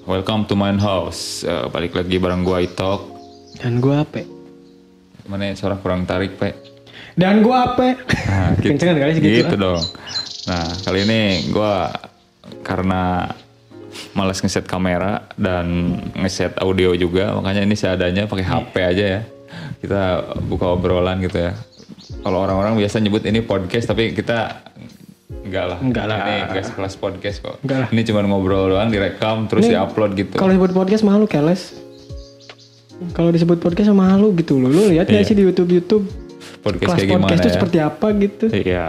Welcome to my house. Balik lagi bareng gua Itok. Dan gua Ape. Mana suara kurang tarik, Pe? Dan gua Ape. Nah, gitu. Kencengan kali segitu. Gitu dong. Nah, kali ini gua karena malas ngeset kamera dan ngeset audio juga, makanya ini seadanya pakai HP aja ya. Kita buka obrolan gitu ya. Kalau orang-orang biasa nyebut ini podcast, tapi kita enggak lah. Ini enggak sekelas podcast kok. Ini cuma ngobrol doang, direkam terus diupload gitu. Kalau disebut podcast malu keles. Kalau disebut podcast malu gitu loh. Lu lihat nggak sih di YouTube podcast kelas kayak gimana podcast itu ya? seperti apa gitu? Iya.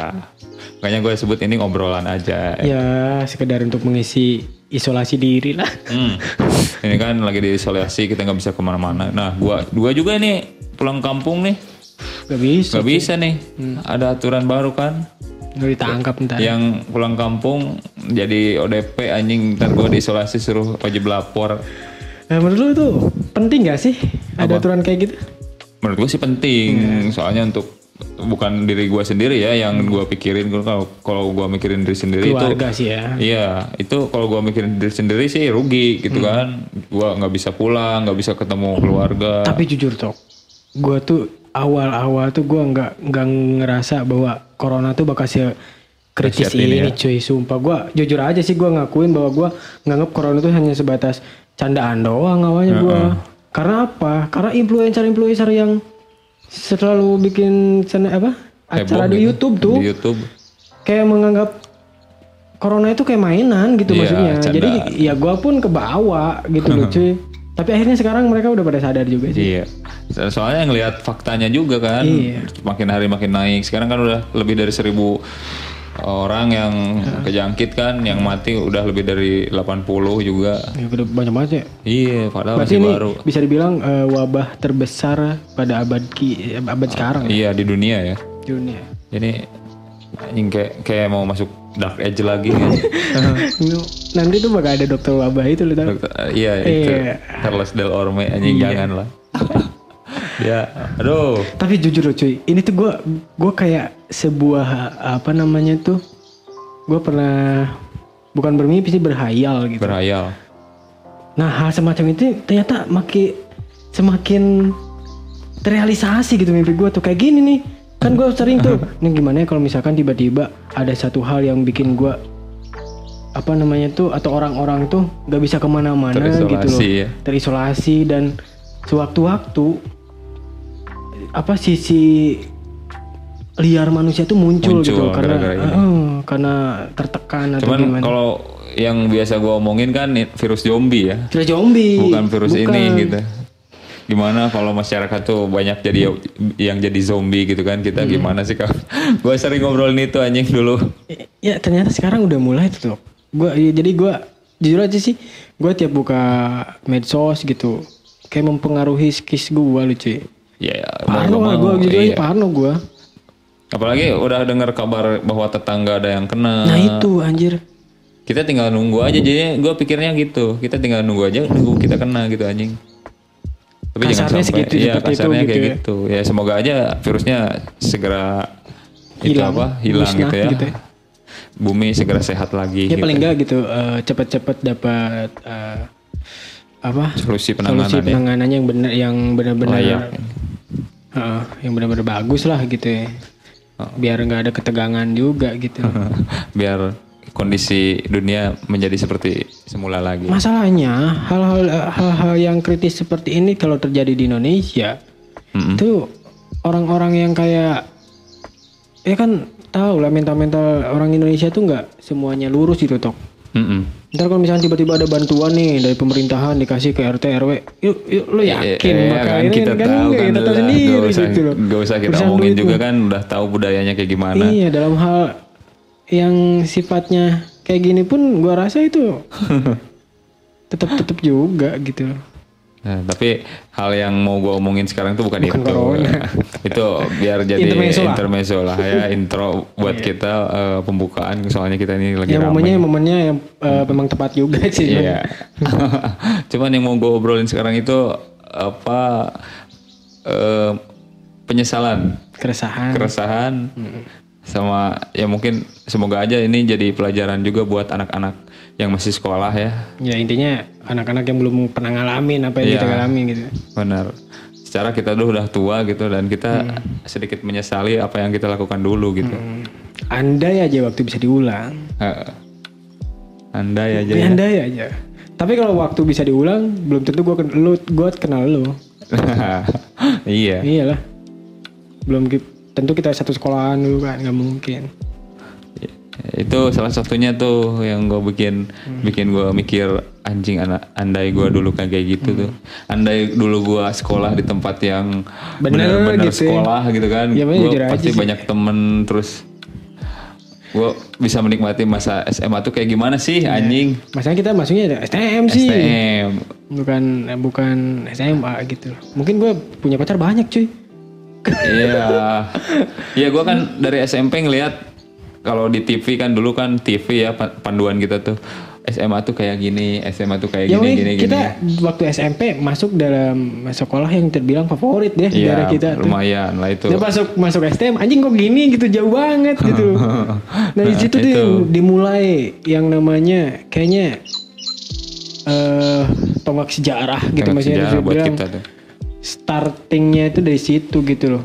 Makanya gue sebut ini ngobrolan aja. Ya sekedar untuk mengisi isolasi diri lah. Ini kan lagi diisolasi, kita nggak bisa kemana-mana. Nah, gua juga nih pulang kampung nih. Gak bisa nih. Ada aturan baru kan? Nggak ditangkap ntar. Yang pulang kampung jadi ODP anjing, ntar gue diisolasi suruh wajib lapor. Nah, menurut lu itu penting gak sih ada aturan kayak gitu? Menurut gue sih penting, soalnya untuk bukan diri gue sendiri ya yang gue pikirin. Kalau gue mikirin diri sendiri keluarga itu sih ya. Iya, itu kalau gue mikirin diri sendiri sih rugi gitu kan. Gue nggak bisa pulang, nggak bisa ketemu keluarga. Tapi jujur Tok, gue tuh awal-awal tuh gue nggak ngerasa bahwa corona tuh bakal kritis ini cuy. Sumpah gue jujur aja sih, gue ngakuin bahwa gue nganggap corona tuh hanya sebatas candaan doang awalnya gue. Karena apa? Karena influencer yang selalu bikin acara di YouTube tuh. Di YouTube. Kayak menganggap corona itu kayak mainan gitu maksudnya. Candaan. Jadi ya gue pun kebawa gitu loh cuy. Tapi akhirnya sekarang mereka udah pada sadar juga sih. Iya. Soalnya ngelihat faktanya juga kan. Iya. Makin hari makin naik. Sekarang kan udah lebih dari 1.000 orang yang kejangkit kan. Yang mati udah lebih dari 80 juga. Ya udah banyak banget ya. Iya, padahal Berarti masih ini baru. bisa dibilang wabah terbesar pada abad sekarang. Iya, di dunia ya. Dunia. Ini anjing kayak mau masuk dark age lagi kan. Nanti tuh bakal ada dokter wabah itu loh tau. Itu Carlos Del Orme anjing jangan lah. Ya, aduh. Tapi jujur loh cuy, ini tuh gue kayak sebuah gue pernah bukan bermimpi sih, berhayal gitu. Berhayal. Nah hal semacam itu ternyata semakin terrealisasi gitu mimpi gue tuh kayak gini nih. Kan gue sering tuh, nih gimana ya kalau misalkan tiba-tiba ada satu hal yang bikin gue atau orang-orang tuh gak bisa kemana-mana gitu loh. Ya. Terisolasi dan sewaktu-waktu sisi liar manusia tuh muncul gitu karena tertekan atau cuman gimana. Kalau yang biasa gue omongin kan virus zombie ya. Virus zombie. Bukan virus ini gitu. Gimana kalau masyarakat tuh banyak yang jadi zombie gitu kan, kita gimana sih kak? Gue sering ngobrolin itu anjing dulu. Ya ternyata sekarang udah mulai tuh. Jadi gue jujur aja sih, gue tiap buka medsos gitu kayak mempengaruhi skis gue lu cuy. Ya, parno gue jujur aja parno gue. Apalagi udah dengar kabar bahwa tetangga ada yang kena. Nah itu anjir. Kita tinggal nunggu aja, jadi gue pikirnya gitu. Kita tinggal nunggu kita kena gitu anjing. Tapi kasarnya jangan sampai kasarnya kayak gitu. Ya semoga aja virusnya segera hilang musnah, gitu ya. Bumi segera sehat lagi. Ya gitu. Paling enggak gitu cepat-cepat dapat solusi penanganannya yang benar-benar yang benar-benar bagus lah gitu ya. Biar nggak ada ketegangan juga gitu. Biar kondisi dunia menjadi seperti semula lagi. Masalahnya hal-hal yang kritis seperti ini kalau terjadi di Indonesia itu orang-orang yang kayak ya kan tahu lah mental orang Indonesia tuh nggak semuanya lurus gitu Tok. Ntar kalau misalnya tiba-tiba ada bantuan nih dari pemerintahan dikasih ke RT RW, yuk lo yakin bakal kan ini kita kan tahu kan kita tahu sendiri gitu loh. Gak usah kita omongin juga kan udah tahu budayanya kayak gimana. Iya, dalam hal yang sifatnya kayak gini pun gua rasa itu tetap juga gitu. Nah, tapi hal yang mau gue omongin sekarang tuh bukan itu. Itu biar jadi intermezzo lah ya, intro buat kita pembukaan, soalnya kita ini lagi ramai. Momennya yang memang tepat juga sih. Iya. Cuman yang mau gue obrolin sekarang itu penyesalan, keresahan Sama ya mungkin semoga aja ini jadi pelajaran juga buat anak-anak yang masih sekolah ya. Ya intinya anak-anak yang belum pernah ngalamin apa yang kita alami gitu. Benar. Secara kita dulu udah tua gitu dan kita sedikit menyesali apa yang kita lakukan dulu gitu. Andai aja waktu bisa diulang. Andai aja. Andai aja. Tapi kalau waktu bisa diulang, belum tentu gue kenal lu. Iya. Iyalah. Belum tentu kita satu sekolahan dulu kan, nggak mungkin. Itu salah satunya tuh yang gue bikin gue mikir anjing andai gue dulu kayak gitu tuh. Andai dulu gue sekolah di tempat yang benar-benar gitu sekolah gitu kan. Ya, gue pasti banyak temen, terus gue bisa menikmati masa SMA tuh kayak gimana sih anjing. Masanya kita masuknya STM sih. STM. Bukan SMA gitu. Mungkin gue punya pacar banyak cuy. Iya. Iya gue kan dari SMP ngelihat kalau di TV kan dulu kan TV ya panduan kita tuh SMA tuh kayak gini, SMA tuh kayak gini. Kita waktu SMP masuk dalam sekolah yang terbilang favorit deh di daerah kita. Lumayan lah itu. Dia masuk STM anjing kok gini gitu, jauh banget gitu. Nah di situ tuh dimulai yang namanya kayaknya tonggak sejarah gitu maksudnya buat kita tuh. Startingnya itu dari situ gitu loh.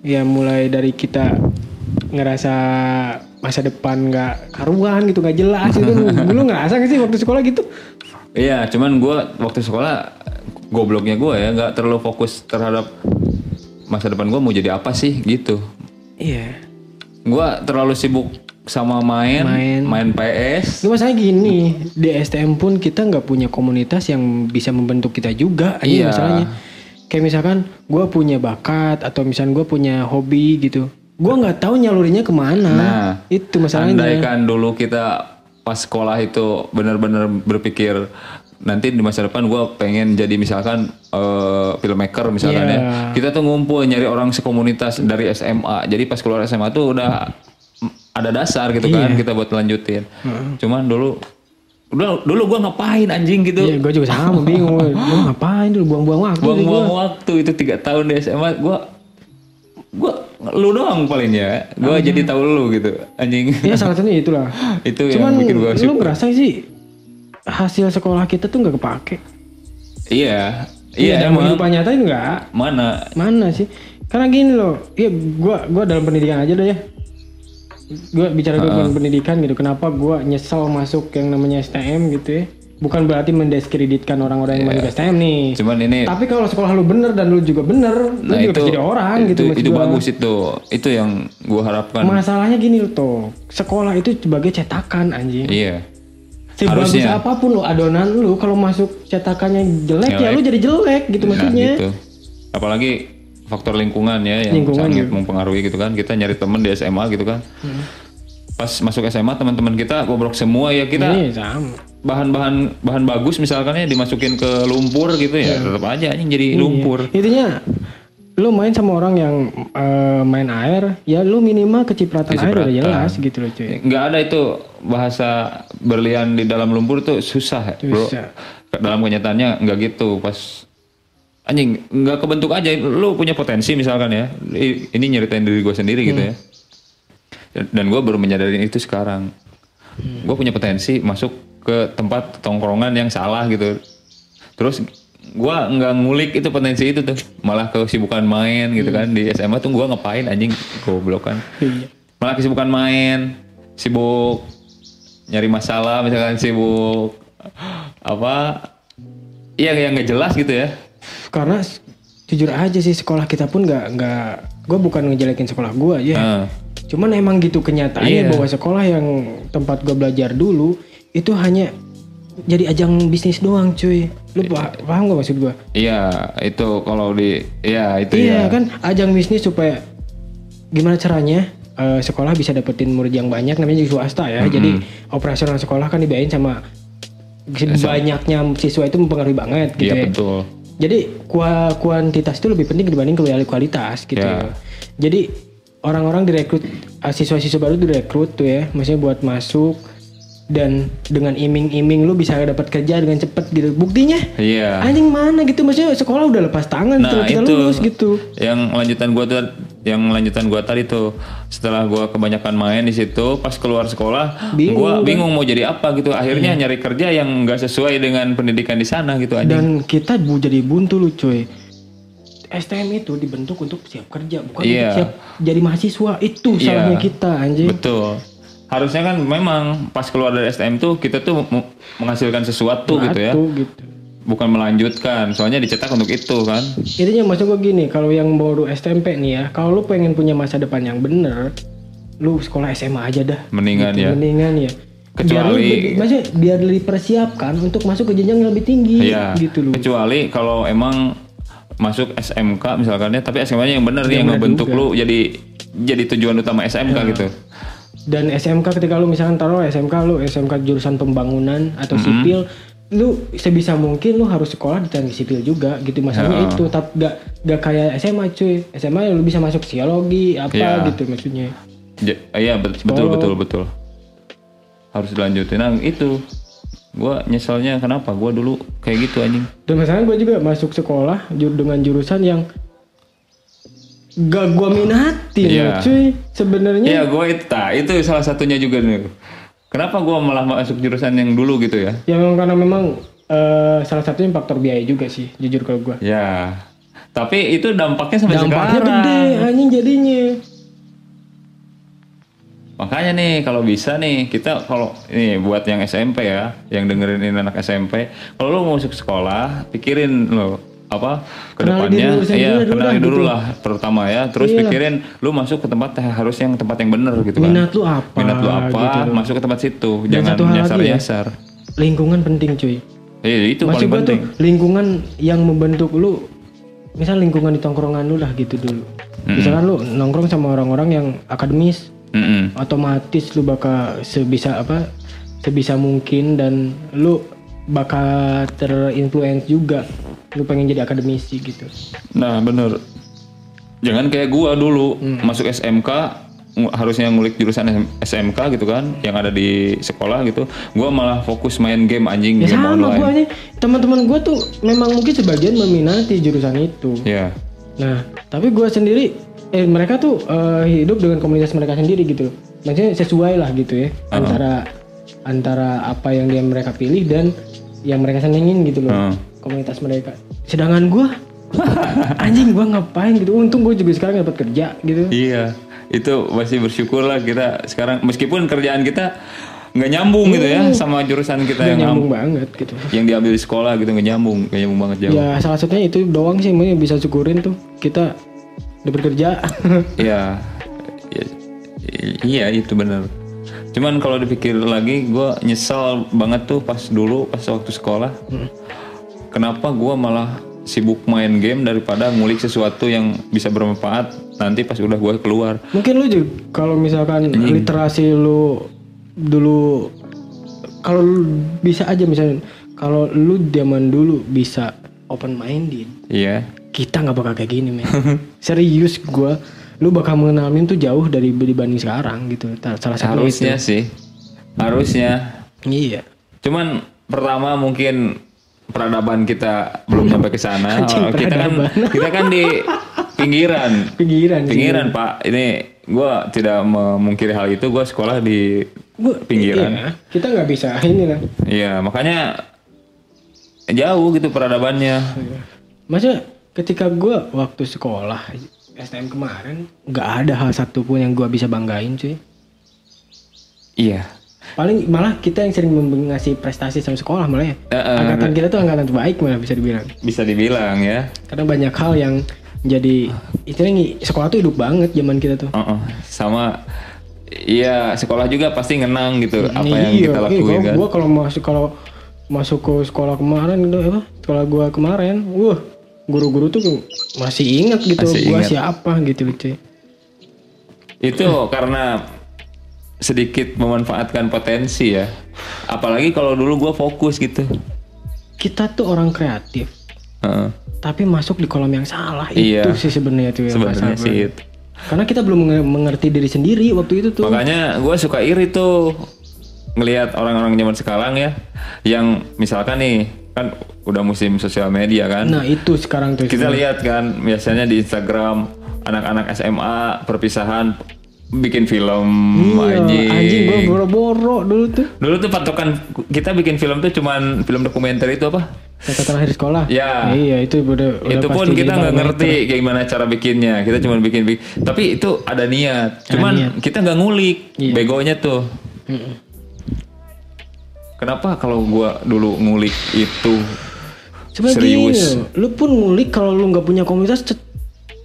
Ya mulai dari kita ngerasa masa depan nggak karuan gitu, nggak jelas gitu. Dulu ngerasa nggak sih waktu sekolah gitu? Iya, cuman gue waktu sekolah gobloknya gue ya nggak terlalu fokus terhadap masa depan gue mau jadi apa sih gitu. Iya. Gue terlalu sibuk sama main PS. Itu masalahnya gini, di STM pun kita nggak punya komunitas yang bisa membentuk kita juga. Iya. Masalahnya kayak misalkan gue punya bakat atau misalkan gue punya hobi gitu, gue nggak tahu nyalurinnya kemana. Nah, itu masalahnya. Andaikan dulu kita pas sekolah itu benar-benar berpikir nanti di masa depan gue pengen jadi misalkan filmmaker misalkan ya. Kita tuh ngumpul nyari orang sekomunitas dari SMA. Jadi pas keluar SMA tuh udah ada dasar gitu kan kita buat lanjutin. Cuman dulu gue ngapain anjing gitu. Iya, gue juga sama bingung. Gue ngapain dulu buang-buang waktu. Buang-buang waktu itu 3 tahun di SMA gue lu doang paling ya. Gue jadi tahu lu gitu anjing. Iya salah satunya itulah. Itu cuman yang bikin gue lu ngerasa sih hasil sekolah kita tuh nggak kepake. Iya. Dalam kehidupan nyata itu nggak. Mana sih? Karena gini loh. Iya gue dalam pendidikan aja deh ya. Gue bicara tentang pendidikan gitu. Kenapa gue nyesel masuk yang namanya STM gitu ya. Bukan berarti mendiskreditkan orang-orang yang masuk STM nih. Cuman ini. Tapi kalau sekolah lu bener dan lu juga bener, lu juga bisa jadi orang gitu. Itu bagus itu. Itu yang gue harapkan. Masalahnya gini loh tuh. Sekolah itu sebagai cetakan anjing. Iya. Sebagus apapun lu adonan lu, kalau masuk cetakannya jelek ya lu jadi jelek gitu maksudnya. Gitu. Apalagi faktor lingkungan ya yang sangat mempengaruhi gitu kan. Kita nyari temen di SMA gitu kan. Pas masuk SMA teman-teman kita bobrok semua ya kita. Bahan bagus misalkan ya dimasukin ke lumpur gitu ya tetap aja anjing jadi lumpur. Intinya lu main sama orang yang main air ya lu minimal kecipratan air udah jelas gitu loh cuy. Nggak ada itu bahasa berlian di dalam lumpur tuh susah bro. Dalam kenyataannya nggak gitu. Pas anjing nggak kebentuk aja. Lu punya potensi misalkan ya. Ini nyeritain diri gue sendiri gitu ya. Dan gue baru menyadari itu sekarang. Gue punya potensi masuk ke tempat tongkrongan yang salah gitu. Terus gue nggak ngulik itu potensi itu tuh. Malah kesibukan main gitu kan. Di SMA tuh gue ngapain anjing goblok kan. Malah kesibukan main. Sibuk nyari masalah misalkan sibuk apa. Iya yang nggak jelas gitu ya. Karena jujur aja sih sekolah kita pun nggak. Gue bukan ngejelekin sekolah gue ya. Cuman emang gitu kenyataannya bahwa sekolah yang tempat gue belajar dulu itu hanya jadi ajang bisnis doang cuy. Lu paham gak maksud gue? Iya itu kalau di kan ajang bisnis supaya gimana caranya sekolah bisa dapetin murid yang banyak, namanya juga swasta ya. Jadi operasional sekolah kan dibiayain sama banyaknya siswa itu mempengaruhi banget gitu ya. Betul. Jadi kuantitas itu lebih penting dibanding kualitas gitu. Jadi orang-orang direkrut, siswa-siswa baru direkrut tuh ya, maksudnya buat masuk dan dengan iming-iming lu bisa dapat kerja dengan cepet gitu. Buktinya Iya. anjing mana gitu, maksudnya sekolah udah lepas tangan setelah kita lulus gitu. Yang lanjutan gua tadi tuh, setelah gua kebanyakan main di situ, pas keluar sekolah gua bingung mau jadi apa gitu. Akhirnya nyari kerja yang enggak sesuai dengan pendidikan di sana gitu anjing. Dan kita jadi buntu lu cuy. STM itu dibentuk untuk siap kerja, bukan untuk siap jadi mahasiswa. Itu salahnya kita anjing. Betul. Harusnya kan memang pas keluar dari STM tuh kita tuh menghasilkan sesuatu gitu ya. Gitu. Bukan melanjutkan, soalnya dicetak untuk itu kan. Intinya maksud gue gini, kalau yang baru SMP nih ya, kalau lu pengen punya masa depan yang bener, lu sekolah SMA aja dah. Mendingan gitu, ya. Mendingan ya. Kecuali maksudnya biar dipersiapkan untuk masuk ke jenjang yang lebih tinggi gitu loh. Kecuali kalau emang masuk SMK misalkan ya, tapi SMK-nya yang bener yang ngebentuk lu jadi tujuan utama SMK gitu. Dan SMK ketika lu misalkan taruh SMK jurusan pembangunan atau sipil, lu sebisa mungkin lu harus sekolah di teknik sipil juga gitu, masalahnya itu. Tapi gak kayak SMA cuy. SMA lu bisa masuk psikologi apa gitu maksudnya. Iya betul. Harus dilanjutin. Nah itu gue nyeselnya kenapa gue dulu kayak gitu anjing. Dan masalahnya gue juga masuk sekolah dengan jurusan yang gak gue minatin cuy sebenarnya. Iya gue itu salah satunya juga nih. Kenapa gue malah masuk jurusan yang dulu gitu ya? Ya memang salah satunya faktor biaya juga sih jujur kalau gue. Ya tapi itu dampaknya sekarang. Dampaknya gede anjing jadinya. Makanya nih kalau bisa nih kita kalau ini buat yang SMP ya, yang dengerin ini anak SMP, kalau lu mau masuk sekolah pikirin lo apa kedepannya, kenali dulu lah pertama ya, terus pikirin lu masuk ke tempat harus yang tempat yang bener gitu kan. Minat lu apa gitu, masuk ke tempat situ. Jangan nyasar-nyasar. Lingkungan penting cuy. Iya itu paling penting. Lingkungan yang membentuk lu, misal lingkungan di tongkrongan lu lah gitu dulu. Misalkan lu nongkrong sama orang-orang yang akademis, otomatis lu bakal sebisa mungkin dan lu bakal terinfluence juga. Lu pengen jadi akademisi gitu. Nah bener. Jangan kayak gua dulu masuk SMK harusnya ngulik jurusan SMK gitu kan, yang ada di sekolah gitu. Gua malah fokus main game anjing, game sama online. Gua aja. Teman-teman gua tuh memang mungkin sebagian meminati jurusan itu. Iya. Nah, tapi gua sendiri mereka tuh hidup dengan komunitas mereka sendiri gitu. Maksudnya sesuai lah gitu ya antara apa yang mereka pilih dan yang mereka senengin gitu loh. Komunitas mereka. Sedangkan gue anjing gue ngapain gitu. Untung gue juga sekarang dapat kerja gitu. Iya. Itu masih bersyukur lah kita sekarang, meskipun kerjaan kita nggak nyambung gitu ya sama jurusan kita yang nyambung banget gitu. Yang diambil di sekolah gitu nggak nyambung banget jauh. Ya salah satunya itu doang sih yang bisa syukurin tuh kita dapat kerja. Iya itu benar. Cuman kalau dipikir lagi gue nyesel banget tuh pas waktu sekolah. Kenapa gue malah sibuk main game daripada ngulik sesuatu yang bisa bermanfaat nanti pas udah gue keluar. Mungkin lu juga kalau misalkan literasi lu dulu, kalau bisa aja misalnya kalau lu zaman dulu bisa open minded. Iya. Kita nggak bakal kayak gini men. Serius gue, lu bakal mengenalin tuh jauh dibanding sekarang gitu. Salah satu harusnya itu. Harusnya. Iya. Cuman pertama mungkin peradaban kita belum sampai ke sana. Kita kan di pinggiran Pak. Ini gue tidak memungkiri hal itu. Gue sekolah di pinggiran. Iya, kita nggak bisa ini lah. Iya, makanya jauh gitu peradabannya. Maksudnya ketika gue waktu sekolah STM kemarin nggak ada hal satupun yang gue bisa banggain cuy. Iya. Paling malah kita yang sering ngasih prestasi sama sekolah malah ya. Angkatan kita tuh angkatan terbaik malah bisa dibilang. Bisa dibilang ya. Karena banyak hal yang jadi istilahnya sekolah tuh hidup banget zaman kita tuh. Sama iya sekolah juga pasti ngenang gitu apa yang kita lakuin kan. Gue kalau masuk ke sekolah kemarin gitu sekolah gue kemarin, guru-guru tuh masih ingat gitu gue siapa gitu cuy. Itu karena sedikit memanfaatkan potensi ya. Apalagi kalau dulu gue fokus gitu. Kita tuh orang kreatif. Tapi masuk di kolom yang salah. Itu sih sebenarnya tuh yang sebenarnya sih itu. Karena kita belum mengerti diri sendiri waktu itu tuh. Makanya gue suka iri tuh ngelihat orang-orang zaman sekarang ya, yang misalkan nih kan udah musim sosial media kan. Nah itu sekarang tuh. Kita lihat kan biasanya di Instagram anak-anak SMA perpisahan bikin film. Anjing gue boro-boro dulu tuh. Dulu tuh patokan kita bikin film tuh cuman film dokumenter itu apa? Catatan akhir sekolah. Ya. Iya itu udah itu pun kita nggak ngerti gimana cara bikinnya. Kita cuma bikin. Tapi itu ada niat. Cuman kita nggak ngulik. Begonya tuh. Kenapa kalau gua dulu ngulik itu serius? Lu pun ngulik kalau lu nggak punya komunitas,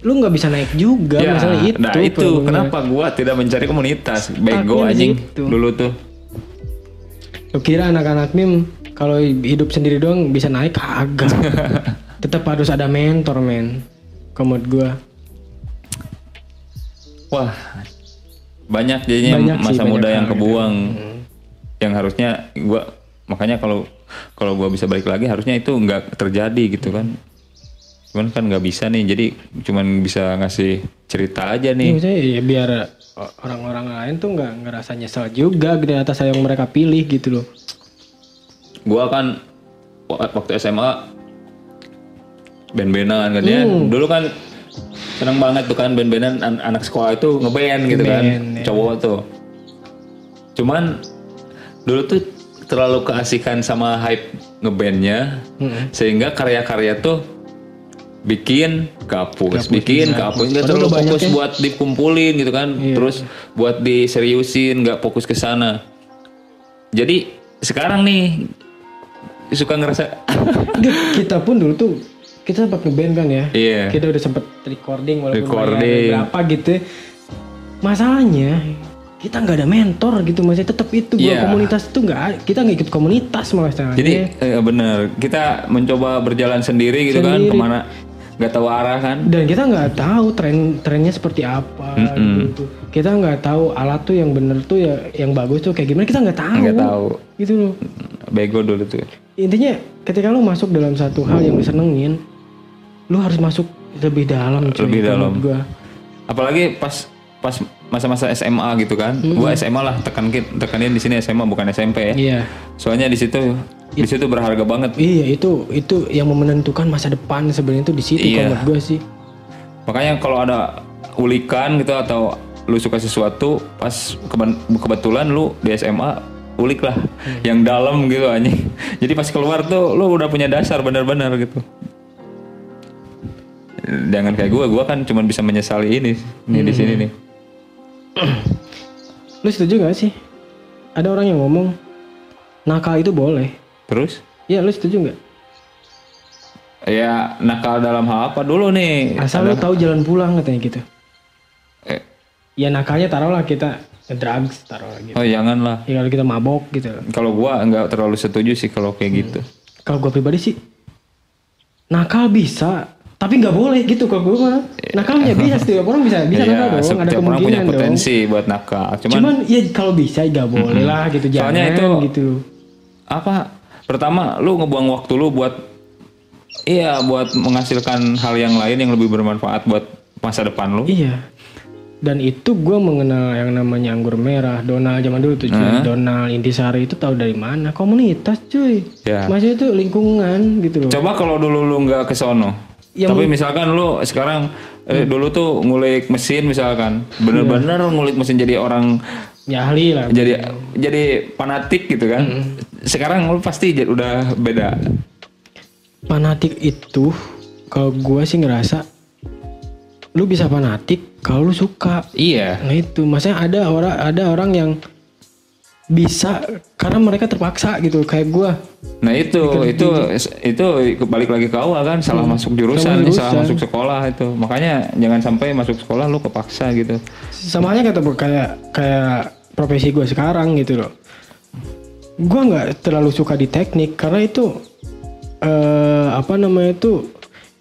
lu nggak bisa naik juga. Ya, masalah itu. Nah itu kenapa gua tidak mencari komunitas? Bego anjing dulu tuh. Lu kira anak-anak meme kalau hidup sendiri doang bisa naik? Kagak. Tetap harus ada mentor men. Menurut gua. Wah banyak jadinya masa muda yang kebuang. Yang harusnya makanya kalau gue bisa balik lagi harusnya itu nggak terjadi gitu kan. Cuman kan nggak bisa nih, jadi cuman bisa ngasih cerita aja nih. Ya, biar orang-orang lain tuh nggak ngerasa nyesel juga di atas yang mereka pilih gitu loh. Gue kan waktu SMA band-bandan kan ya. Dulu kan seneng banget tuh kan band-bandan anak sekolah itu ngeband gitu kan, cowok tuh. Cuman dulu tuh terlalu keasikan sama hype ngebandnya, sehingga karya-karya tuh bikin kehapus, nggak terlalu fokus buat dikumpulin gitu kan, terus buat diseriusin, nggak fokus ke sana. Jadi sekarang nih suka ngerasa kita pun dulu tuh kita sempat ngeband kan ya, kita udah sempet recording walaupun berapa gitu. Masalahnya kita nggak ada mentor gitu, masih tetap itu komunitas itu kita nggak ikut komunitas malah sekarang. Jadi bener kita mencoba berjalan sendiri gitu kan, kemana nggak tahu arah kan. Dan kita nggak tahu trennya seperti apa gitu. Kita nggak tahu alat tuh yang bener tuh ya, yang bagus tuh kayak gimana, kita nggak tahu. Gitu loh. Bego dulu tuh. Intinya ketika lu masuk dalam satu hal yang disenengin, lu harus masuk lebih dalam. Lebih dalam. Apalagi pas masa-masa SMA gitu kan. Gua SMA lah, tekanin di sini SMA bukan SMP ya. Iya. Soalnya di situ berharga banget. Iya, itu yang menentukan masa depan sebenarnya itu di situ menurut gua sih. Makanya kalau ada ulikan gitu atau lu suka sesuatu pas kebetulan lu di SMA ulik lah yang dalam gitu anjing. Jadi pas keluar tuh lu udah punya dasar benar-benar gitu. Jangan kayak gua kan cuma bisa menyesali ini di sini nih. Lu setuju gak sih? Ada orang yang ngomong nakal itu boleh. Terus? Ya lu setuju gak? Ya nakal dalam hal apa dulu nih? Asal lu tahu jalan pulang katanya gitu. Ya nakalnya taruhlah kita drugs taruhlah gitu. Oh janganlah. Ya kalau kita mabok gitu. Kalau gua nggak terlalu setuju sih kalau kayak gitu. Kalau gua pribadi sih nakal bisa. Tapi nggak boleh gitu kalau gue mah. Nakalnya bisa, setiap orang bisa nakal dong. Ada kemungkinan orang punya potensi dong buat nakal. Cuman ya kalau bisa nggak boleh lah gitu. Soalnya jangan itu gitu. Apa? Pertama lu ngebuang waktu lu buat menghasilkan hal yang lain yang lebih bermanfaat buat masa depan lu. Iya. Dan itu gue mengenal yang namanya anggur merah, Donald zaman dulu tuh cuy. Donald Intisari itu tahu dari mana? Komunitas cuy. Ya. Maksudnya itu lingkungan gitu loh. Coba kalau dulu lu nggak ke sono. Tapi misalkan lu sekarang dulu tuh ngulik mesin misalkan, bener-bener ngulik mesin jadi orang ya ahli lah. Jadi fanatik gitu kan. Sekarang lu pasti udah beda. Fanatik itu kalau gue sih ngerasa lu bisa fanatik kalau lu suka. Iya. Nah itu, maksudnya ada orang yang bisa karena mereka terpaksa gitu kayak gue. Nah itu balik lagi ke awal kan, salah masuk jurusan, salah masuk sekolah itu. Makanya jangan sampai masuk sekolah lu kepaksa gitu. Sama aja kayak profesi gue sekarang gitu loh. Gue nggak terlalu suka di teknik karena itu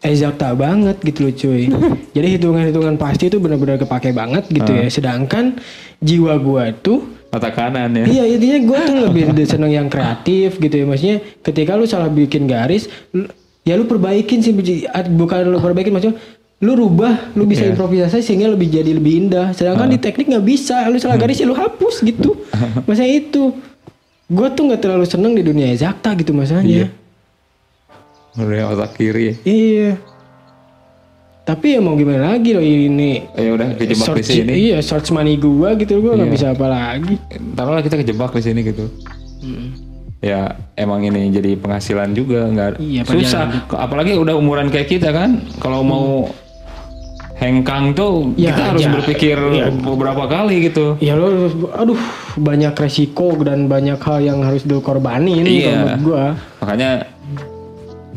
eksakta banget gitu loh cuy. Jadi hitungan pasti itu benar-benar kepake banget gitu ya. Sedangkan jiwa gue itu mata kanan ya. Iya, intinya gue tuh lebih seneng yang kreatif gitu ya. Maksudnya ketika lu salah bikin garis, ya lu perbaikin sih, bukan lu perbaikin, maksudnya lu rubah, lu bisa improvisasi sehingga jadi lebih indah. Sedangkan di teknik nggak bisa, lu salah garis ya lu hapus gitu. Maksudnya itu. gue tuh nggak terlalu seneng di dunia Zakta gitu masalahnya. Udah otak kiri. Iya. Tapi ya mau gimana lagi loh ini. Ya udah kejebak di sini. Iya, search money gue gitu, gue nggak bisa apa lagi. Taruhlah kita kejebak di sini gitu. Ya emang ini jadi penghasilan juga nggak susah. Apalagi udah umuran kayak kita kan, kalau mau hengkang tuh ya, kita harus berpikir beberapa kali gitu. Ya lo, aduh banyak resiko dan banyak hal yang harus dikorbanin menurut gue. Makanya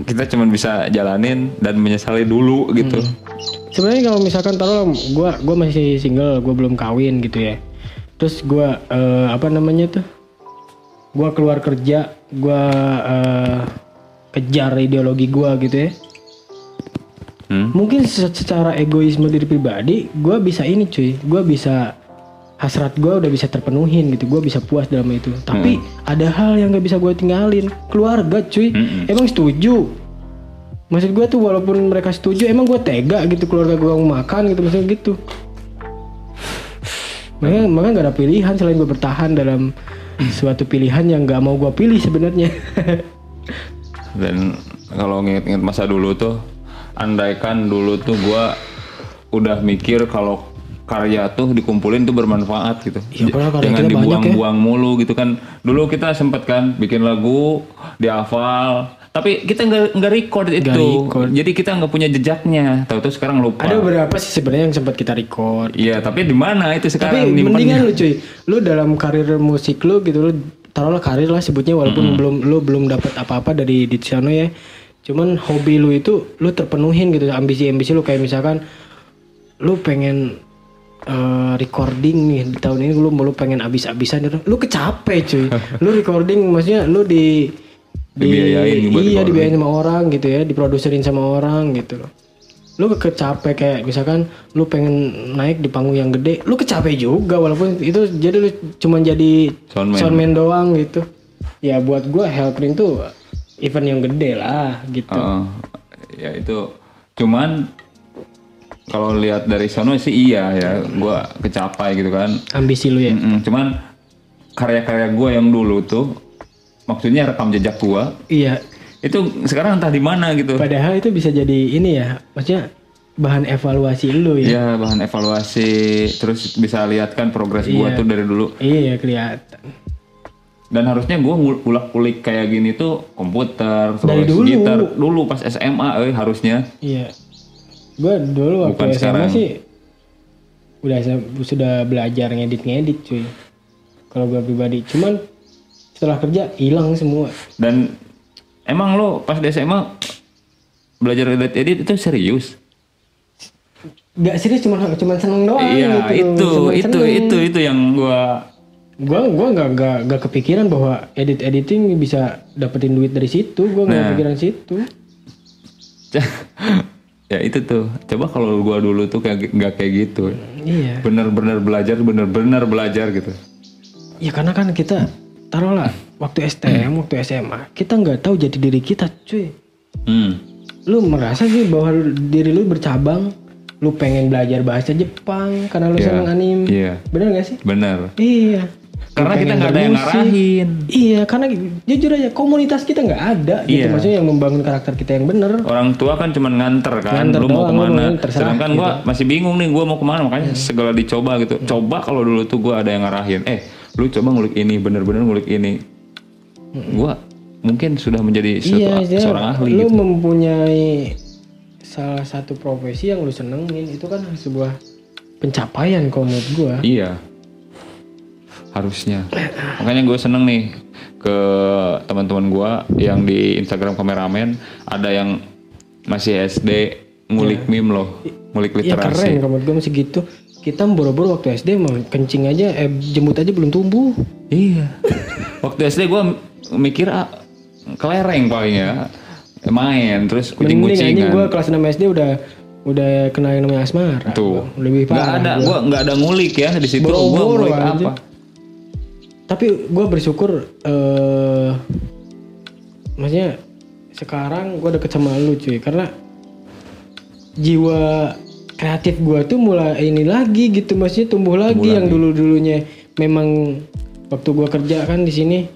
kita cuma bisa jalanin dan menyesali dulu gitu. Sebenarnya kalau misalkan taruh gue masih single, gue belum kawin gitu ya. Terus gue gue keluar kerja, gue kejar ideologi gue gitu ya. Mungkin secara egoisme diri pribadi, gue bisa ini cuy, gue bisa hasrat gue udah bisa terpenuhin gitu, gue bisa puas dalam itu. Tapi ada hal yang gak bisa gue tinggalin, keluarga cuy. Emang setuju? Maksud gue tuh walaupun mereka setuju, emang gue tega gitu keluarga gue mau makan gitu, maksudnya gitu. Makanya gak ada pilihan selain gue bertahan dalam suatu pilihan yang gak mau gue pilih sebenarnya. Dan kalau nginget-nginget masa dulu tuh, andaikan dulu tuh gue udah mikir kalau karya tuh dikumpulin tuh bermanfaat gitu. Ya, jangan dibuang-buang mulu gitu kan. Dulu kita sempet kan bikin lagu, dihafal, tapi kita nggak record itu. Jadi kita nggak punya jejaknya. Tahu tuh sekarang lupa. Ada beberapa sih sebenarnya yang sempat kita record. Iya, tapi di mana itu sekarang? Tapi mendingan lu cuy, lu dalam karir musik lu gitu, lu taruhlah karir lah sebutnya, walaupun belum dapat apa-apa dari di sana ya. Cuman hobi lu itu lu terpenuhin gitu, ambisi lu kayak misalkan lu pengen recording nih di tahun ini, lu pengen abis-abisan gitu. Lu kecapek cuy. Lu recording maksudnya lu dibiayain sama orang gitu ya, diproduserin sama orang gitu loh. Lu kecapek kayak misalkan lu pengen naik di panggung yang gede, lu kecapek juga walaupun itu jadi lu cuman jadi soundman doang gitu. Ya buat gua Hellprint tuh event yang gede lah gitu. Ya itu cuman kalau lihat dari sono sih iya ya, gue kecapai gitu kan. Ambisi lu ya. Cuman karya-karya gue yang dulu tuh, maksudnya rekam jejak gue. Iya. Itu sekarang entah di mana gitu. Padahal itu bisa jadi ini ya, maksudnya bahan evaluasi lu ya. Iya, bahan evaluasi, terus bisa lihat kan progres gue tuh dari dulu. Iya kelihatan. Dan harusnya gue ulak-ulik kayak gini tuh komputer, dari terus dulu. gitar dulu pas SMA harusnya. Iya. Gue dulu waktu SMA sekarang sih sudah belajar ngedit cuy. Kalau gue pribadi, cuman setelah kerja hilang semua. Dan emang lo pas di SMA belajar edit itu serius? Gak serius, cuma seneng doang. Iya gitu. Itu yang gue nggak kepikiran bahwa editing bisa dapetin duit dari situ. Gue nggak kepikiran situ. Ya itu tuh, coba kalau gua dulu tuh nggak kayak gitu. Iya. Bener-bener belajar gitu. Ya karena kan kita taruhlah waktu STM, waktu SMA, kita nggak tahu jati diri kita, cuy. Lu merasa sih bahwa diri lu bercabang, lu pengen belajar bahasa Jepang karena lu seneng anime. Iya. Bener nggak sih? Bener. Iya. Karena kita nggak ada yang ngarahin. Iya, karena jujur aja komunitas kita nggak ada gitu. Maksudnya yang membangun karakter kita yang bener. Orang tua kan cuma nganter kan, lu mau kemana. Sedangkan gue masih bingung nih, gue mau kemana. Makanya segala dicoba gitu. Coba kalau dulu tuh gue ada yang ngarahin. Lu coba ngulik ini, bener-bener ngulik ini. Gue mungkin sudah menjadi seorang ahli. Lu mempunyai salah satu profesi yang lu senengin, itu kan sebuah pencapaian kalau menurut gue. Iya. Harusnya. Makanya gue seneng nih ke teman-teman gue yang di Instagram kameramen, ada yang masih SD ngulik meme loh, ngulik literasi. Ya keren, menurut gue masih gitu. Kita boro-boro waktu SD mau kencing aja, jembut aja belum tumbuh. Iya. Waktu SD gue mikir kelereng paling ya, main terus kucing-kucingan. Mending gue kelas 6 SD udah kena yang namanya asmara. Tuh. Lebih parah. Gue nggak ada ngulik ya di situ. Gue ngulik apa? Tapi gue bersyukur, maksudnya sekarang gue deket sama lu cuy, karena jiwa kreatif gue tuh mulai ini lagi gitu, maksudnya tumbuh lagi. Yang dulunya memang waktu gue kerja kan di sini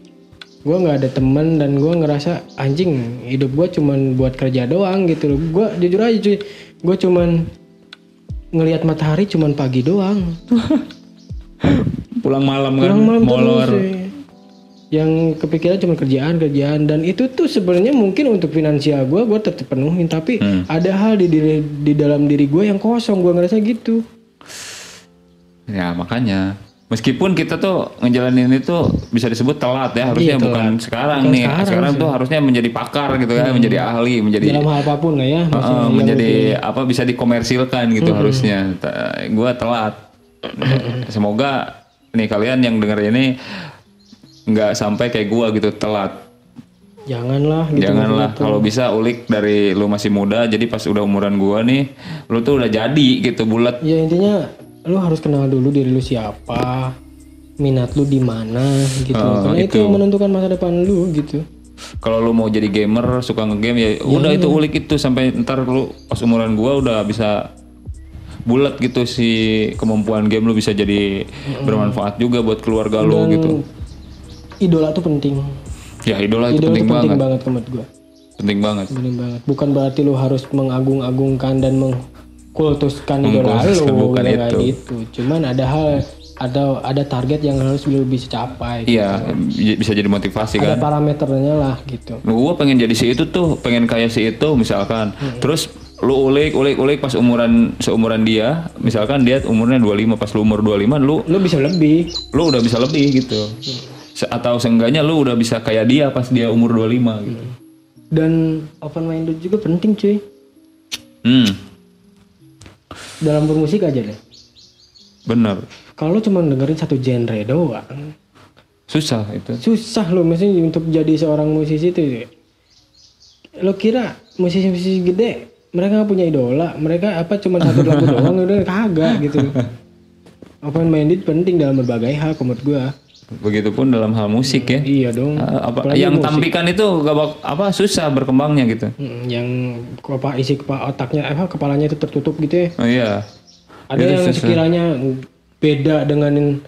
Gue nggak ada teman dan gue ngerasa anjing hidup gue cuman buat kerja doang gitu loh. Gue jujur aja cuy, gue cuman ngelihat matahari cuman pagi doang. Pulang malam molor. Terus, yang kepikiran cuma kerjaan dan itu tuh sebenarnya mungkin untuk finansial gue tetap penuhin, tapi ada hal di dalam diri gue yang kosong, gue ngerasa gitu. Ya makanya meskipun kita tuh ngejalanin itu bisa disebut telat ya, harusnya bukan sekarang nih. Sekarang tuh harusnya menjadi pakar gitu ya, menjadi ahli, menjadi dalam hal apapun lah ya. Menjadi apa bisa dikomersilkan gitu harusnya. Gua telat. Semoga nih kalian yang denger ini nggak sampai kayak gua gitu telat. Janganlah kalau bisa ulik dari lu masih muda, jadi pas udah umuran gua nih lu tuh udah jadi gitu bulat. Ya intinya lu harus kenal dulu diri lu siapa, minat lu di mana gitu. Karena itu yang menentukan masa depan lu gitu. Kalau lu mau jadi gamer, suka ngegame ya udah itu ulik itu sampai ntar lu pas umuran gua udah bisa bulat gitu si kemampuan game lu bisa jadi bermanfaat juga buat keluarga lu gitu. Idola tuh penting. Ya idola itu penting banget menurut gua. Penting banget. Bukan berarti lu harus mengagung-agungkan dan kultuskan idola lu, bukan itu. Gitu. Cuman ada target yang harus lu bisa capai. Iya, gitu. Bisa jadi motivasi kan. Ada parameternya lah gitu. Gua pengen jadi si itu tuh, pengen kayak si itu misalkan. Terus lu ulik pas seumuran dia, misalkan dia umurnya 25, pas lu umur 25 lu bisa lebih. Lu udah bisa lebih gitu. Atau seenggaknya lu udah bisa kayak dia pas dia umur 25 gitu. Dan open minded juga penting cuy. Dalam bermusik aja deh. Bener. Kalau cuma dengerin satu genre doang, susah itu. Susah loh, maksudnya untuk jadi seorang musisi itu. Lo kira musisi-musisi gede mereka nggak punya idola? Mereka apa cuma satu lagu doang udah kagak gitu. Open minded penting dalam berbagai hal menurut gua. Begitupun dalam hal musik ya. Iya dong. Yang musik. Tampikan itu gak susah berkembangnya gitu. Yang isi otaknya kepalanya itu tertutup gitu ya. Oh iya. Ada itu yang susah. Sekiranya beda dengan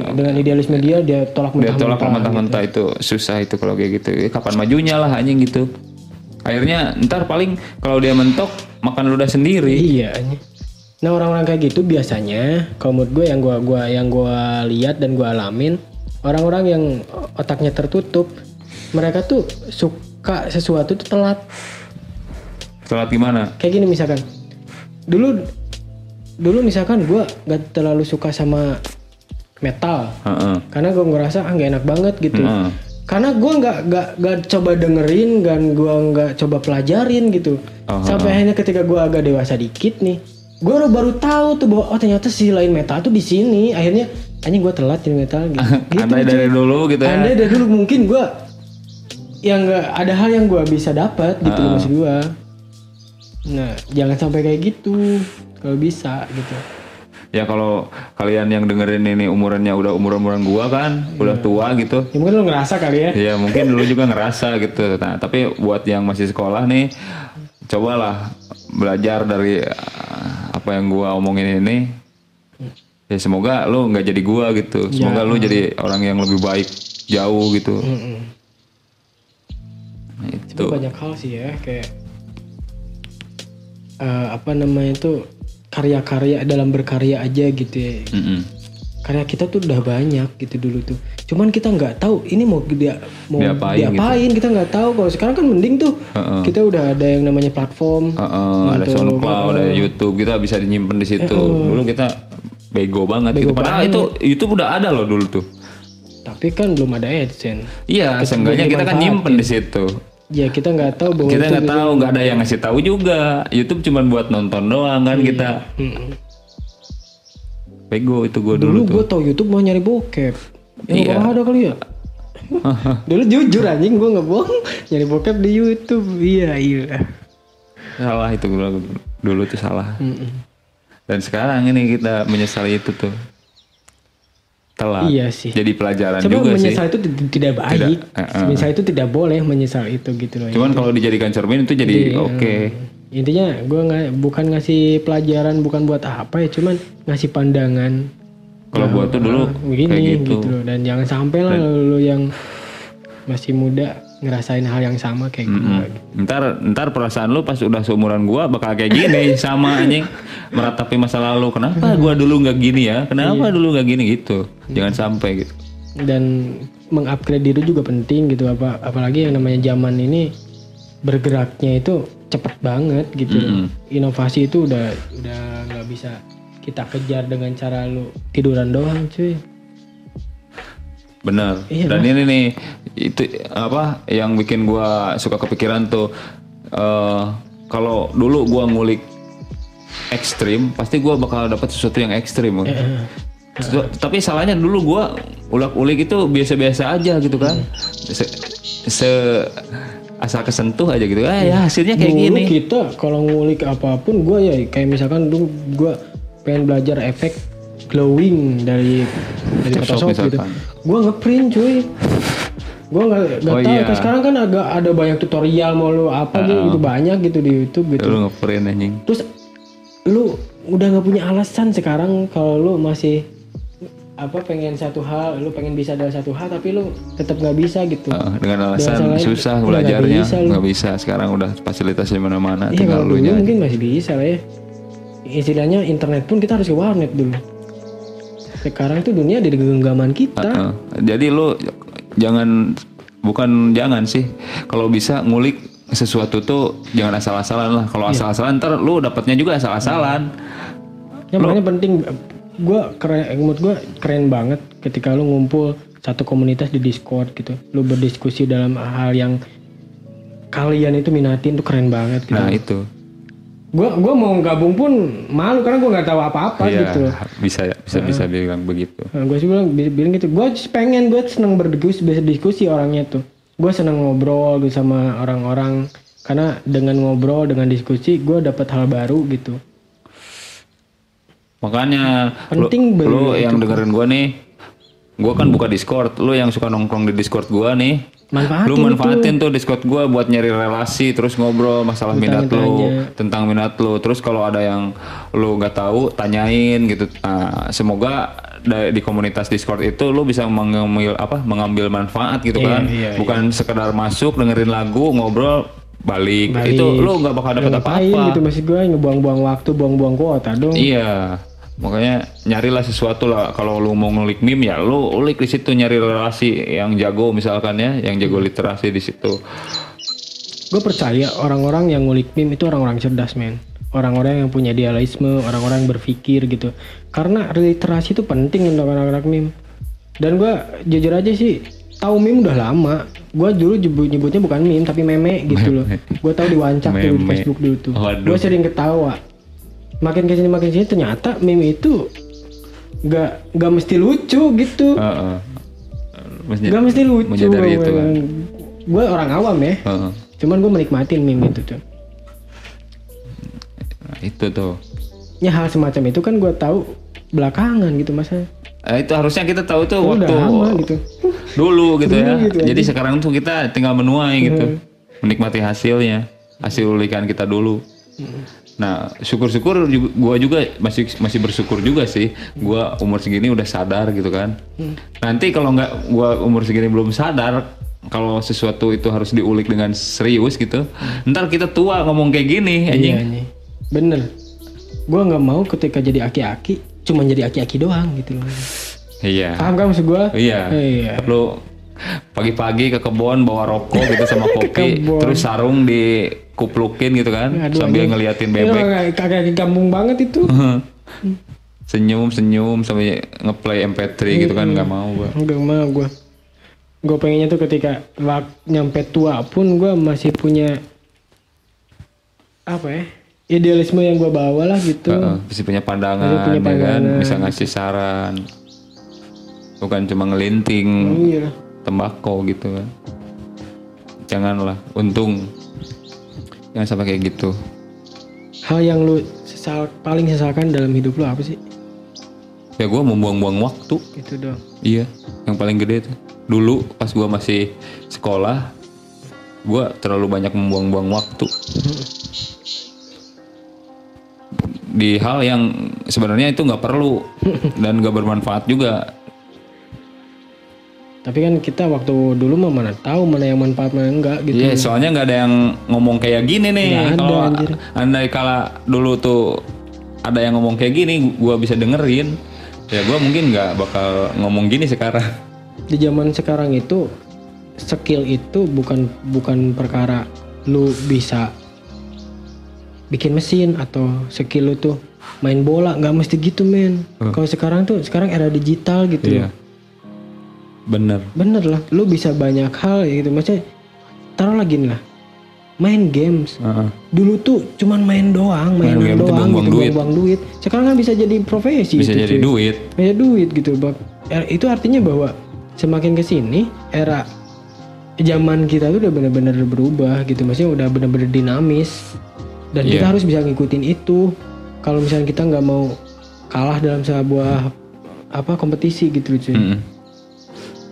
dengan idealisme dia tolak mentah-mentah gitu. Itu susah itu kalau kayak gitu. Kapan majunya lah anjing gitu. Akhirnya ntar paling kalau dia mentok makan ludah sendiri. Iya anjing. Nah orang-orang kayak gitu biasanya, kalau menurut gue yang gue lihat dan gue alamin, orang-orang yang otaknya tertutup, mereka tuh suka sesuatu tuh telat. Telat gimana? Kayak gini misalkan, dulu misalkan gue gak terlalu suka sama metal, karena gue ngerasa nggak enak banget gitu. Karena gue nggak coba dengerin, dan gue nggak coba pelajarin gitu. Sampai akhirnya ketika gue agak dewasa dikit nih. Gue baru tahu tuh bahwa ternyata si lain metal tuh di sini. Akhirnya gue telat jadi metal gitu. Andai dari dulu gitu ya. Andai dari dulu mungkin gue yang nggak ada hal yang gue bisa dapat gitu maksud gue. Nah jangan sampai kayak gitu kalau bisa gitu. Ya kalau kalian yang dengerin ini umurannya udah umuran gua kan, udah tua gitu. Ya mungkin lu ngerasa kali ya. Iya mungkin dulu juga ngerasa gitu. Nah tapi buat yang masih sekolah nih, cobalah belajar dari apa yang gua omongin ini. Ya semoga lu nggak jadi gua gitu. Semoga lu jadi orang yang lebih baik jauh gitu. Nah, itu banyak hal sih ya kayak karya-karya dalam berkarya aja gitu ya. Karya kita tuh udah banyak gitu dulu tuh. Cuman kita nggak tahu ini mau diapain gitu. Kita nggak tahu. Kalau sekarang kan mending tuh kita udah ada yang namanya platform. Ada SoundCloud, ada YouTube, kita bisa dinyimpen di situ. Dulu kita bego banget gitu. Padahal itu YouTube udah ada loh dulu tuh. Tapi kan belum ada AdSense. Iya, seenggaknya kita kan nyimpen di situ. Ya kita nggak tahu bahwa kita nggak tahu, nggak ada yang ngasih tahu juga. YouTube cuma buat nonton doang kan kita. Bego itu gue dulu tuh. Gue tau YouTube mau nyari bokep. Yang ada kali ya. Dulu jujur anjing gue nggak bohong, nyari bokep di YouTube. Iya. Salah itu dulu tuh salah. Dan sekarang ini kita menyesali itu tuh. Telat. Iya sih. Jadi pelajaran juga sih. Menyesal itu tidak baik. Menyesal itu tidak boleh menyesal itu gitu loh. Cuman kalau dijadikan cermin itu jadi oke. Intinya gue bukan ngasih pelajaran, bukan buat apa ya, cuman ngasih pandangan. Kalau buat tuh dulu begini, kayak gitu loh. Dan jangan sampai lah lo yang masih muda ngerasain hal yang sama kayak gue. Ntar perasaan lu pas udah seumuran gua bakal kayak gini sama anjing, meratapi masa lalu. Kenapa gua dulu nggak gini ya? Kenapa dulu nggak gini gitu? Jangan sampai gitu. Dan mengupgrade diri juga penting gitu, apalagi yang namanya zaman ini bergeraknya itu cepet banget gitu. Inovasi itu udah nggak bisa kita kejar dengan cara lu tiduran doang cuy. Bener. Iya, Dan ini nih itu apa yang bikin gua suka kepikiran tuh, kalau dulu gua ngulik ekstrim pasti gua bakal dapat sesuatu yang ekstrim. Tapi salahnya dulu gua ulak-ulik itu biasa-biasa aja gitu kan. Asal kesentuh aja gitu. Ya hasilnya kayak dulu gini. Kita kalau ngulik apapun, gue ya kayak misalkan dulu gue pengen belajar efek glowing dari Photoshop gitu. Gue ngeprint cuy. Gue nggak tahu. Iya. Sekarang kan ada banyak tutorial mau lu apa gitu banyak gitu di YouTube gitu. Lu ngeprint anjing. Terus lu udah nggak punya alasan sekarang kalau lu masih pengen satu hal, lu pengen bisa dalam satu hal tapi lu tetap nggak bisa gitu. Dengan alasan susah belajarnya, nggak bisa. Sekarang udah fasilitasnya mana-mana, tinggal lu nya. Mungkin masih bisa lah ya. Istilahnya internet pun kita harus ke warnet dulu. Sekarang tuh dunia di genggaman kita. Jadi lu jangan sih. Kalau bisa ngulik sesuatu tuh jangan asal-asalan lah. Kalau asal-asalan ntar lu dapatnya juga asal-asalan. Yang makanya penting. Menurut gue keren banget ketika lu ngumpul satu komunitas di Discord gitu, lu berdiskusi dalam hal yang kalian itu minatin, tuh keren banget gitu. Nah itu gue mau gabung pun malu karena gue nggak tahu apa-apa gitu. Bisa bilang begitu. Gue sih bilang gitu, gue seneng berdiskusi orangnya tuh. Gue seneng ngobrol gitu sama orang-orang karena dengan ngobrol, dengan diskusi gue dapat hal baru gitu. Makanya lu yang dengerin gue nih, gue kan buka Discord, lu yang suka nongkrong di Discord gue nih, lu manfaatin tuh Discord gue buat nyari relasi, terus ngobrol masalah minat lu, tentang minat lu, terus kalau ada yang lu nggak tahu tanyain gitu. Nah, semoga di komunitas Discord itu lu bisa mengambil manfaat gitu kan, bukan sekedar masuk dengerin lagu ngobrol balik. Itu lu nggak bakal dapat apa-apa. Gitu maksud gue, ngebuang-buang waktu, buang-buang kuota dong. Iya. Makanya nyarilah sesuatu lah. Kalau lu mau ngulik meme ya lu ulik di situ, nyari relasi yang jago misalkan ya, yang jago literasi di situ. Gue percaya orang-orang yang ngulik meme itu orang-orang cerdas, men. Orang-orang yang punya idealisme, orang-orang yang berpikir gitu. Karena literasi itu penting untuk anak-anak meme. Dan gue jujur aja sih tahu meme udah lama. Gue dulu nyebutnya bukan meme tapi meme gitu loh. Gue tahu di Wancak tuh di Facebook dulu tuh. Gue sering ketawa. Makin kesini ternyata meme itu gak mesti lucu gitu. Gak mesti lucu. Gue orang awam ya. Cuman gue menikmatin meme itu tuh. Nah, itu tuh. Ya hal semacam itu kan gue tahu belakangan gitu masa. Itu harusnya kita tahu tuh waktu lama, gitu. Dulu gitu ya. Gitu jadi aja. sekarang tuh kita tinggal menuai gitu. Menikmati hasilnya. Hasil ulikan kita dulu. Nah, syukur-syukur gue juga masih bersyukur juga sih. Gue umur segini udah sadar gitu kan. Nanti kalau nggak gue umur segini belum sadar, kalau sesuatu itu harus diulik dengan serius gitu, ntar kita tua ngomong kayak gini, anjing. Iya, bener. Gue nggak mau ketika jadi aki-aki, cuma jadi aki-aki doang gitu loh. Iya. Paham kan maksud gue? Iya. Perlu pagi-pagi ke kebon bawa rokok gitu sama kopi, terus sarung dikuplukin gitu kan. Aduh, sambil ngeliatin bebek. Kagak kampung banget itu. Senyum sampai ngeplay MP3 gitu kan, nggak mau gue. Nggak mau gue. Gue pengennya tuh ketika nyampe tua pun gue masih punya idealisme yang gue bawa lah gitu. Masih punya pandangan. Kan? Bisa ngasih saran. Bukan cuma ngelinting. Iya. Tembakau gitu kan. Janganlah, untung jangan sampai kayak gitu. Hal yang lu paling sesalkan dalam hidup lu apa sih? Ya gue membuang-buang waktu. Itu dong. Iya, yang paling gede tuh. Dulu pas gue masih sekolah, gue terlalu banyak membuang-buang waktu di hal yang sebenarnya itu nggak perlu dan nggak bermanfaat juga. Tapi kan kita waktu dulu mah mana tahu mana yang manfaat mana enggak gitu. Iya, soalnya nggak ada yang ngomong kayak gini nih. Nggak ada, Kalau anjir. andai kala dulu tuh ada yang ngomong kayak gini, gua bisa dengerin. Ya gua mungkin nggak bakal ngomong gini sekarang. Di zaman sekarang itu skill itu bukan perkara lu bisa bikin mesin atau skill lu tuh main bola, nggak mesti gitu men. Kalau sekarang era digital gitu. Iya. Bener. Bener lah, lu bisa banyak hal gitu. Maksudnya taruh lagi nih lah, main games. Dulu tuh cuman main doang, mainan game tuh doang buang-buang gitu, duit. buang duit. Sekarang kan bisa jadi profesi. Bisa itu, jadi cuy. duit. Bisa duit gitu. Itu artinya bahwa semakin kesini era zaman kita tuh udah benar-benar berubah gitu. Maksudnya udah benar-benar dinamis. Dan kita harus bisa ngikutin itu. Kalau misalnya kita nggak mau kalah dalam sebuah kompetisi gitu cuy.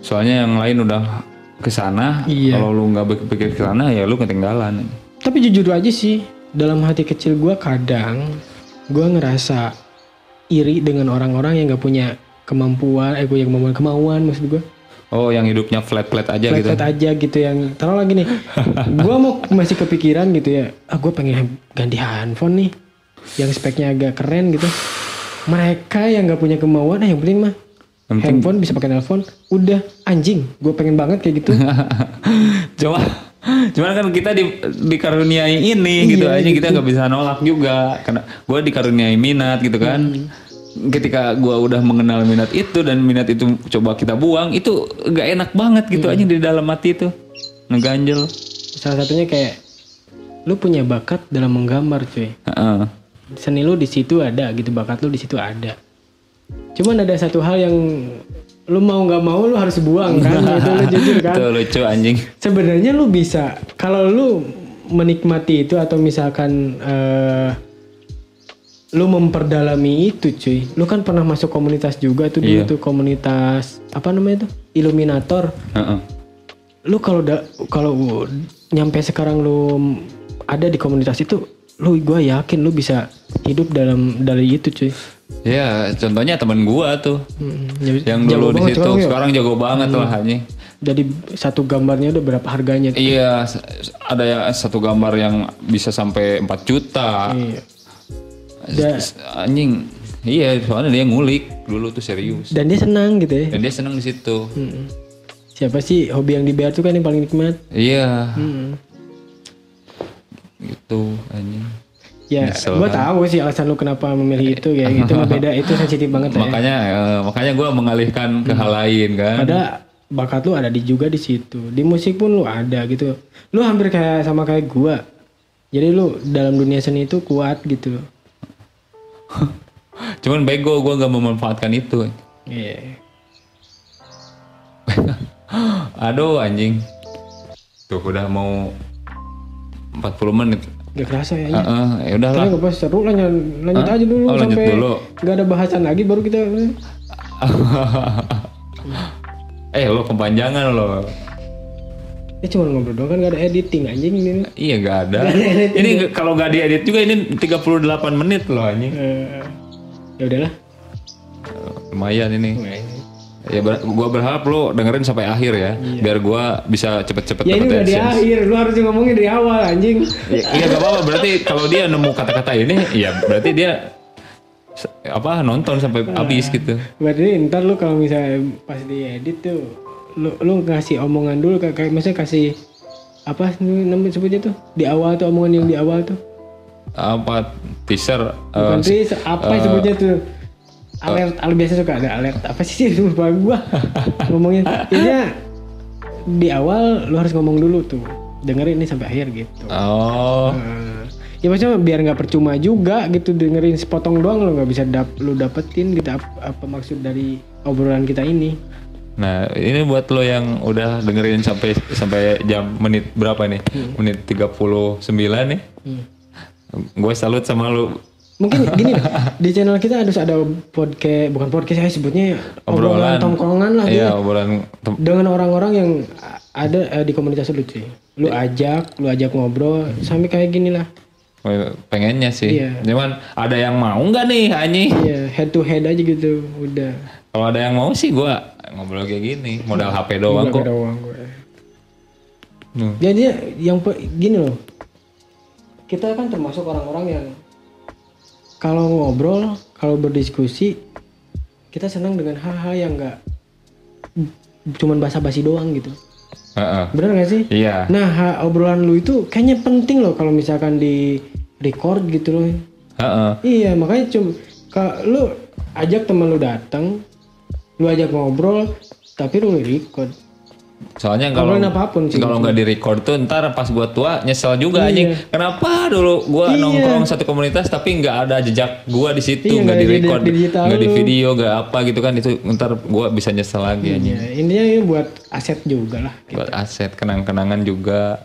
Soalnya yang lain udah kesana, kalau lu nggak berpikir kesana ya lu ketinggalan. Tapi jujur aja sih, dalam hati kecil gue kadang gue ngerasa iri dengan orang-orang yang nggak punya kemampuan, kemauan maksud gue. Oh, yang hidupnya flat-flat aja gitu. Flat aja gitu yang taruh lagi nih. Gue masih kepikiran gitu ya. Gue pengen ganti handphone nih, yang speknya agak keren gitu. Mereka yang nggak punya kemauan, yang penting mah handphone bisa pakai telepon, udah anjing. Gue pengen banget kayak gitu. Cuman kan kita dikaruniai ini gitu aja, kita nggak bisa nolak juga. Karena gue dikaruniai minat gitu kan. Ketika gue udah mengenal minat itu dan minat itu coba kita buang, itu gak enak banget gitu aja di dalam hati itu, ngeganjel. Salah satunya kayak lu punya bakat dalam menggambar cuy. Seni lu di situ ada gitu, bakat lu di situ ada. Cuman ada satu hal yang lu mau nggak mau lu harus buang kan, itu lu jujur kan. Itu lucu anjing. Sebenarnya lu bisa kalau lu menikmati itu atau misalkan lu memperdalami itu cuy. Lu kan pernah masuk komunitas juga tuh dulu tuh, komunitas apa namanya tuh? Illuminator. Lu kalau nyampe sekarang lu ada di komunitas itu, gue yakin lu bisa hidup dari itu cuy. Ya contohnya temen gua tuh, yang dulu di situ sekarang jago banget lah anjing. Jadi satu gambarnya udah berapa harganya tuh? Iya, ada ya satu gambar yang bisa sampai 4 juta. Iya. Anjing. Iya, soalnya dia ngulik dulu tuh serius. Dan dia senang gitu ya. Dan dia senang di situ. Siapa sih hobi yang dibayar tuh kan yang paling nikmat? Iya. Gitu anjing. Ya, gue tahu sih alasan lu kenapa memilih itu ya. Itu beda, itu sensitif banget ya. Makanya gue mengalihkan ke hal lain kan. Ada bakat lu ada juga di situ. Di musik pun lu ada gitu. Lu hampir sama kayak gue. Jadi lu dalam dunia seni itu kuat gitu. Cuman bego, gue gak memanfaatkan itu. Iya. Aduh anjing. Tuh udah mau 40 menit. Gak kerasa ya. Ya udah lah. Tapi gak seru, lanjut aja dulu sampai gak ada bahasan lagi baru kita. Lo kepanjangan lo. Ini cuma ngobrol doang kan, gak ada editing anjing ini. Iya gak ada. Ini kalau gak diedit juga ini 38 menit loh anjing. Ya udahlah. Lumayan ini. Ya gue berharap lo dengerin sampai akhir ya, biar gue bisa cepet-cepet ya ini udah di akhir, lo harus ngomongin dari awal anjing. Iya gak apa-apa, berarti kalau dia nemu kata-kata ini, ya berarti dia nonton sampai habis gitu. Berarti ntar lo kalau misalnya pas diedit tuh, lo ngasih omongan dulu kayak misalnya kasih apa namanya sebutnya tuh di awal tuh, omongan yang di awal tuh. Apa teaser? Bukan teaser, apa sebutnya tuh? Alert, biasa suka ada alert apa sih lupa gua ngomongin. Intinya di awal lu harus ngomong dulu tuh, dengerin ini sampai akhir gitu. Ya maksudnya biar nggak percuma juga gitu dengerin sepotong doang, lu nggak bisa lu dapetin gitu apa maksud dari obrolan kita ini. Nah ini buat lo yang udah dengerin sampai jam menit berapa nih? Menit 39 nih. Gue salut sama lo. Mungkin gini di channel kita harus ada bukan podcast ya sebutnya, obrolan tongkrongan lah gitu. Iya, obrolan dengan orang-orang yang ada di komunitas lu cuy. Lu ajak ngobrol sampai kayak gini lah. Pengennya sih. Iya. Cuman ada yang mau nggak nih anjing? Iya, head to head aja gitu udah. Kalau ada yang mau sih gue ngobrol kayak gini, modal HP doang kok. Jadi gini loh, kita kan termasuk orang-orang yang kalau ngobrol, kalau berdiskusi, kita senang dengan hal-hal yang nggak cuman basa-basi doang gitu. Bener gak sih? Iya. Nah, obrolan lu itu kayaknya penting loh kalau misalkan di record gitu loh. Iya, makanya lu ajak teman lu datang, lu ajak ngobrol, tapi lu record. Soalnya kalau nggak di record tuh ntar pas gua tua nyesel juga anjing. Kenapa dulu gua nongkrong satu komunitas tapi nggak ada jejak gua di situ, nggak di record, nggak di video, nggak apa gitu kan, itu ntar gua bisa nyesel lagi anjing. Intinya ini buat aset juga lah. Buat aset, kenang-kenangan juga.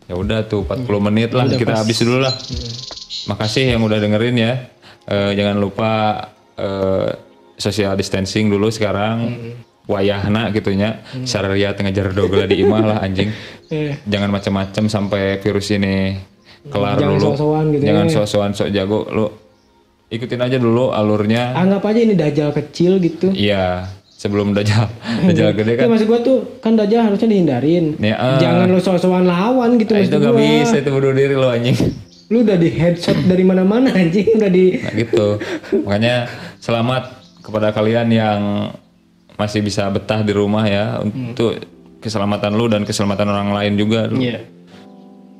Ya udah tuh 40 menit lah, kita habis dulu lah. Makasih yang udah dengerin ya. Jangan lupa social distancing dulu sekarang. Wayahna gitunya, sararia ngejar dogla di imah lah anjing. Jangan macam-macam sampai virus ini kelar dulu. Jangan sok-sokan sok jago, lu ikutin aja dulu alurnya. Anggap aja ini dajjal kecil gitu. Iya, sebelum dajjal gede kan. Maksud gua tuh kan dajjal harusnya dihindarin. Jangan lu sok-sokan lawan gitu maksud gua. Itu gak bisa, itu bunuh diri lu anjing. Lu udah di headshot dari mana-mana anjing, udah di. Nah gitu. Makanya selamat kepada kalian yang masih bisa betah di rumah ya, untuk keselamatan lu dan keselamatan orang lain juga. Iya.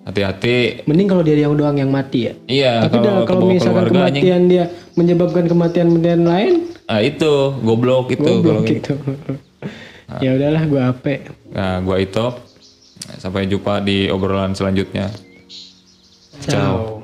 Hati-hati. Mending kalau dia yang doang yang mati ya. Iya. Tapi kalau misalkan kematian dia menyebabkan kematian lain. Itu goblok itu. Goblok itu. Ya udahlah, gua Ape. Nah, gua Itop. Sampai jumpa di obrolan selanjutnya. Ciao.